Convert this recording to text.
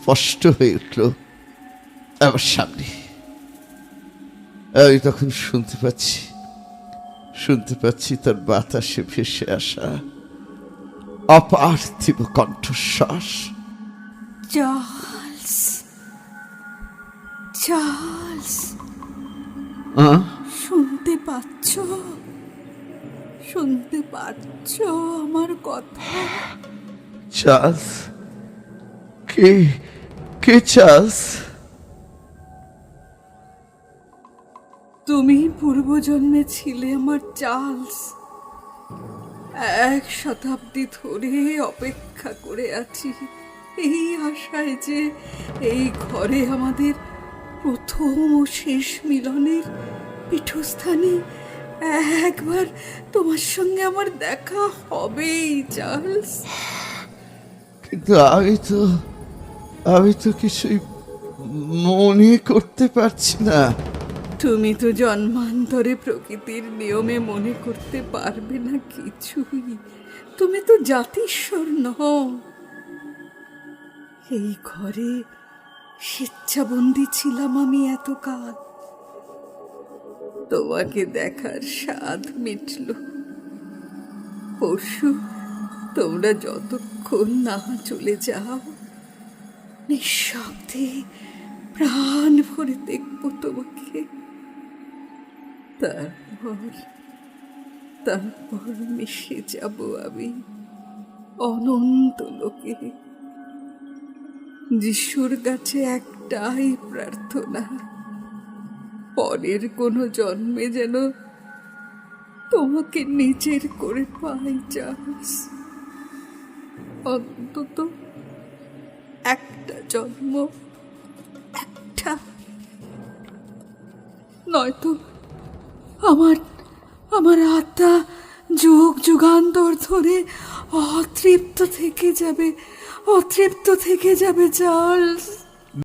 স্পষ্ট হয়ে উঠল আমার সামনে। আমি তখন শুনতে পাচ্ছি তার বাতাসে ভেসে আসা অপার্থিব কণ্ঠশ্বাস। চার্লস, চার্লস, শুনতে পাচ্ছ? শুনতে পাচ্ছ আমার কথা? চার্লস? কে চার্লস? তুমি পূর্বজন্মে ছিলে আমার চার্লস। 1 শতাব্দী ধরে অপেক্ষা করে আছি এই আশায় যে এই ঘরে আমাদের প্রথম ও শেষ মিলনের পীঠস্থানে একবার তোমার সঙ্গে আমার দেখা হবেই চার্লস। কিন্তু আমি তো কিছুই মনে করতে পারছি না। তুমি তো জন্মান্তরে প্রকৃতির নিয়মে মনে করতে পারবে না কিছুই। তুমি তো জাতিস্বর নও। এই ঘরে স্বেচ্ছাবন্দী ছিলাম আমি এতকাল। তোমাকে দেখার স্বাদ মিটল। পরশু তোমরা যতক্ষণ না চলে যাও, নিঃশব্দে প্রাণ ভরে দেখব তোমাকে। তারপর মিশে যাব আমি অনন্ত লোকে। যিশুর কাছে একটাই প্রার্থনা, পরের কোনো জন্মে যেন তোমাকে নিজের করে পাই চার্লস। অন্তত একটা জন্ম, একটা। নয়তো আমার আত্মা যুগ যুগান্তর ধরে অতৃপ্ত থেকে যাবে চার্লস।